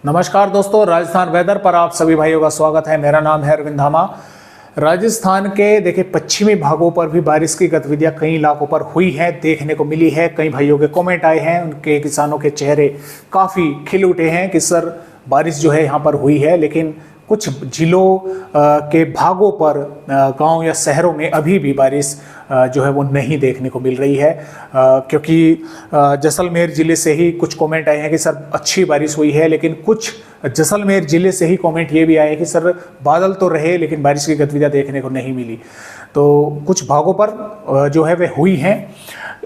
नमस्कार दोस्तों, राजस्थान वेदर पर आप सभी भाइयों का स्वागत है। मेरा नाम है अरविंद धामा। राजस्थान के देखिए पश्चिमी भागों पर भी बारिश की गतिविधियां कई इलाकों पर हुई हैं, देखने को मिली है। कई भाइयों के कमेंट आए हैं, उनके किसानों के चेहरे काफ़ी खिल उठे हैं कि सर बारिश जो है यहाँ पर हुई है, लेकिन कुछ जिलों के भागों पर गांव या शहरों में अभी भी बारिश जो है वो नहीं देखने को मिल रही है। क्योंकि जैसलमेर ज़िले से ही कुछ कमेंट आए हैं कि सर अच्छी बारिश हुई है, लेकिन कुछ जैसलमेर ज़िले से ही कमेंट ये भी आए कि सर बादल तो रहे लेकिन बारिश की गतिविधियाँ देखने को नहीं मिली। तो कुछ भागों पर जो है वे हुई हैं।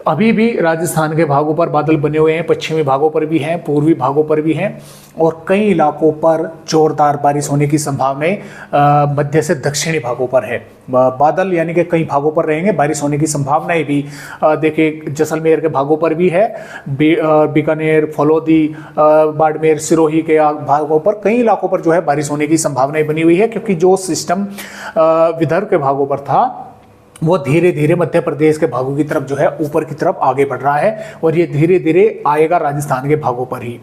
अभी भी राजस्थान के भागों पर बादल बने हुए हैं, पश्चिमी भागों पर भी हैं, पूर्वी भागों पर भी हैं और कई इलाकों पर जोरदार बारिश होने की संभावनाएं मध्य से दक्षिणी भागों पर है। बादल यानी कि कई भागों पर रहेंगे, बारिश होने की संभावनाएं भी देखिए जैसलमेर के भागों पर भी है, बीकानेर, फलोदी, बाड़मेर, सिरोही के भागों पर कई इलाकों पर जो है बारिश होने की संभावनाएं बनी हुई है। क्योंकि जो सिस्टम विदर्भ के भागों पर था वो धीरे धीरे मध्य प्रदेश के भागों की तरफ जो है ऊपर की तरफ आगे बढ़ रहा है और ये धीरे धीरे आएगा राजस्थान के भागों पर ही।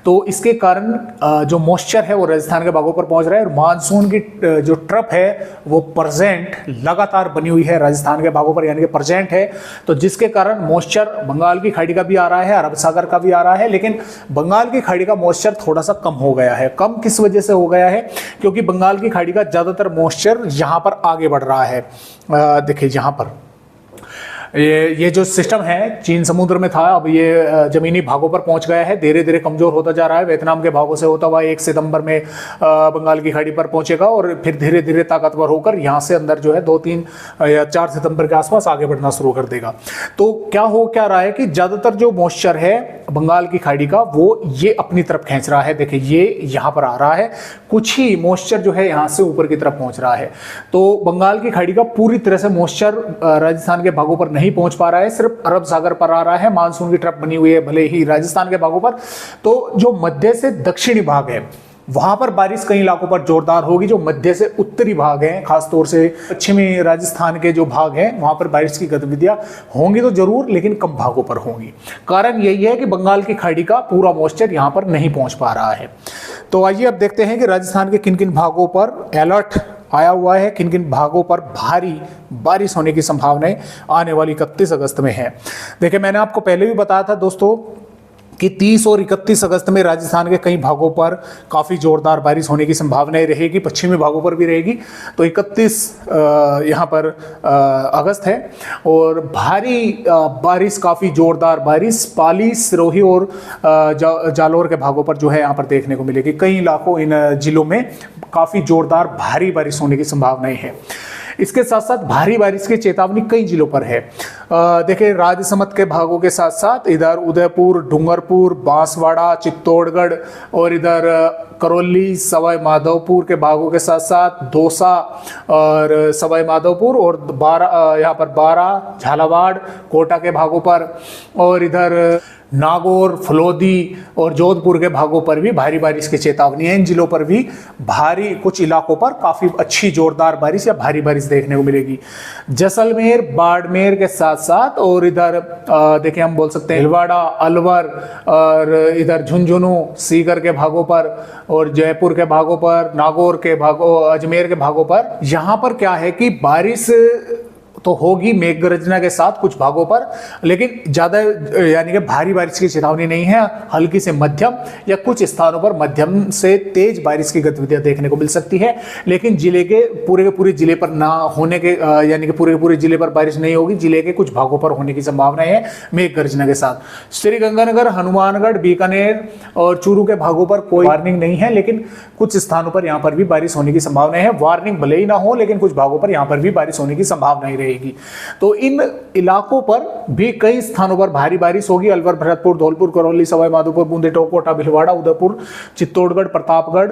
तो इसके कारण जो मॉइस्चर है वो राजस्थान के भागों पर पहुंच रहा है और मानसून की जो ट्रफ है वो प्रेजेंट लगातार बनी हुई है राजस्थान के भागों पर, यानी कि प्रेजेंट है। तो जिसके कारण मॉइस्चर बंगाल की खाड़ी का भी आ रहा है, अरब सागर का भी आ रहा है, लेकिन बंगाल की खाड़ी का मॉइस्चर थोड़ा सा कम हो गया है। कम किस वजह से हो गया है? क्योंकि बंगाल की खाड़ी का ज़्यादातर मॉइस्चर यहाँ पर आगे बढ़ रहा है। देखिए यहाँ पर ये जो सिस्टम है चीन समुद्र में था, अब ये जमीनी भागों पर पहुंच गया है, धीरे धीरे कमजोर होता जा रहा है। वियतनाम के भागों से होता हुआ 1 सितंबर में बंगाल की खाड़ी पर पहुंचेगा और फिर धीरे धीरे ताकतवर होकर यहाँ से अंदर जो है 2-3 या 4 सितंबर के आसपास आगे बढ़ना शुरू कर देगा। तो क्या रहा है कि ज़्यादातर जो मॉइस्चर है बंगाल की खाड़ी का वो ये अपनी तरफ खींच रहा है। देखिए ये यहाँ पर आ रहा है, कुछ ही मॉइस्चर जो है यहाँ से ऊपर की तरफ पहुँच रहा है। तो बंगाल की खाड़ी का पूरी तरह से मॉइस्चर राजस्थान के भागों पर नहीं पहुंच पा रहा है, सिर्फ अरब सागर पर आ रहा है। मानसून की ट्रफ बनी हुई है भले ही राजस्थान के भागों पर। तो जो मध्य से दक्षिणी भाग है वहां पर बारिश कई इलाकों पर जोरदार होगी। जो मध्य से उत्तरी भाग हैं, खासतौर से पश्चिमी राजस्थान के जो भाग हैं वहां पर बारिश की गतिविधियां होंगी तो जरूर, लेकिन कम भागों पर होंगी। कारण यही है कि बंगाल की खाड़ी का पूरा मॉइस्चर यहां पर नहीं पहुंच पा रहा है। तो आइए अब देखते हैं कि राजस्थान के किन किन भागों पर अलर्ट आया हुआ है, किन किन भागों पर भारी बारिश होने की संभावनाएं आने वाली 31 अगस्त में है। देखिए मैंने आपको पहले भी बताया था दोस्तों कि 30 और 31 अगस्त में राजस्थान के कई भागों पर काफ़ी जोरदार बारिश होने की संभावनाएं रहेगी, पश्चिमी भागों पर भी रहेगी। तो 31 यहाँ पर अगस्त है और भारी बारिश, काफ़ी जोरदार बारिश पाली, सिरोही और जालौर के भागों पर जो है यहाँ पर देखने को मिलेगी। कई इलाकों, इन जिलों में काफ़ी जोरदार भारी बारिश होने की संभावनाएं हैं। इसके साथ साथ भारी बारिश की चेतावनी कई जिलों पर है। देखिए राजसमंद के भागों के साथ साथ इधर उदयपुर, डूंगरपुर, बांसवाड़ा, चित्तौड़गढ़ और इधर करौली, सवाई माधोपुर के भागों के साथ साथ दौसा और सवाई माधोपुर और यहाँ पर बारा, झालावाड़, कोटा के भागों पर और इधर नागौर, फलोदी और जोधपुर के भागों पर भी भारी बारिश की चेतावनी है। इन जिलों पर भी भारी, कुछ इलाकों पर काफ़ी अच्छी जोरदार बारिश या भारी बारिश देखने को मिलेगी। जैसलमेर, बाड़मेर के साथ साथ और इधर देखिए हम बोल सकते हैं भीलवाड़ा, अलवर और इधर झुंझुनू, सीकर के भागों पर और जयपुर के भागों पर, नागौर के भागों, अजमेर के भागों पर। यहाँ पर क्या है कि बारिश तो होगी मेघ गर्जना के साथ कुछ भागों पर, लेकिन ज़्यादा यानी कि भारी बारिश की चेतावनी नहीं है। हल्की से मध्यम या कुछ स्थानों पर मध्यम से तेज बारिश की गतिविधियां देखने को मिल सकती है, लेकिन जिले के पूरे जिले पर ना होने के यानी कि पूरे जिले पर बारिश नहीं होगी, जिले के कुछ भागों पर होने की संभावना है मेघ गर्जना के साथ। श्रीगंगानगर, हनुमानगढ़, बीकानेर और चूरू के भागों पर कोई वार्निंग नहीं है, लेकिन कुछ स्थानों पर यहाँ पर भी बारिश होने की संभावना है। वार्निंग भले ही ना हो, लेकिन कुछ भागों पर यहाँ पर भी बारिश होने की संभावना रहेगी। तो इन इलाकों पर भी कई स्थानों पर भारी बारिश होगी। अलवर, भरतपुर, धौलपुर, करौली, सवाई माधोपुर, बूंदी-टोक, कोटा, भीलवाड़ा, उदयपुर, चित्तौड़गढ़, प्रतापगढ़,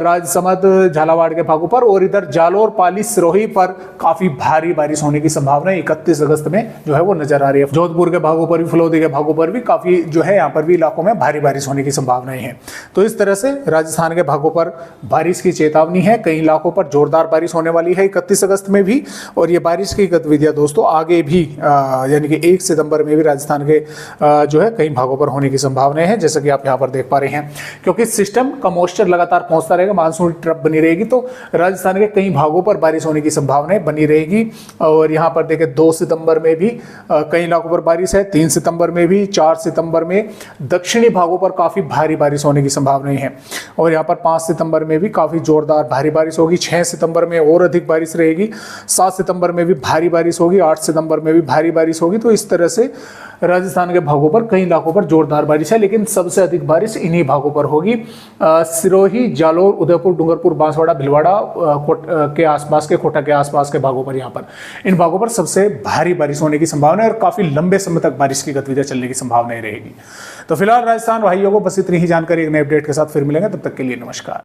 राजसमंद, झालावाड़ के भागों पर और इधर जालौर, पाली, सिरोही पर काफी भारी बारिश होने की संभावना 31 अगस्त में जो है वो नजर आ रही है। जोधपुर के भागों पर भी, फलोदी के भागों पर भी काफी जो है यहाँ पर भी इलाकों में भारी बारिश होने की संभावनाएं हैं। तो इस तरह से राजस्थान के भागों पर बारिश की चेतावनी है। कई इलाकों पर जोरदार बारिश होने वाली है 31 अगस्त में भी, और ये बारिश की की गतिविधियां दोस्तों आगे भी यानी कि 1 सितंबर में भी राजस्थान के जो है कई भागों पर होने की संभावना है, जैसा कि आप यहाँ पर देख पा रहे हैं। क्योंकि सिस्टम का मॉइस्चर लगातार पहुंचता रहेगा, मानसून ट्रप बनी रहेगी, तो राजस्थान के कई भागों पर बारिश होने की संभावनाएं बनी रहेगी। और यहाँ पर देखें 2 सितंबर में भी कई इलाकों पर बारिश है, 3 सितंबर में भी, 4 सितंबर में दक्षिणी भागों पर काफी भारी बारिश होने की संभावनाएं हैं। और यहाँ पर 5 सितंबर में भी काफी जोरदार भारी बारिश होगी, 6 सितंबर में और अधिक बारिश रहेगी, 7 सितंबर में भी भारी बारिश होगी, 8 सितंबर में भी भारी बारिश होगी। तो इस तरह से राजस्थान के भागों पर कई इलाकों पर जोरदार बारिश है, लेकिन सबसे अधिक बारिश इन्हीं भागों पर होगी। सिरोही, जालोर, उदयपुर, डूंगरपुर, बांसवाड़ा, भिलवाड़ा के आसपास के, कोटा के आसपास के भागों पर, यहाँ पर इन भागों पर सबसे भारी बारिश होने की संभावना है और काफी लंबे समय तक बारिश की गतिविधियां चलने की संभावना रहेगी। तो फिलहाल राजस्थान भाइयों को बस इतनी ही जानकारी, एक नए अपडेट के साथ फिर मिलेंगे, तब तक के लिए नमस्कार।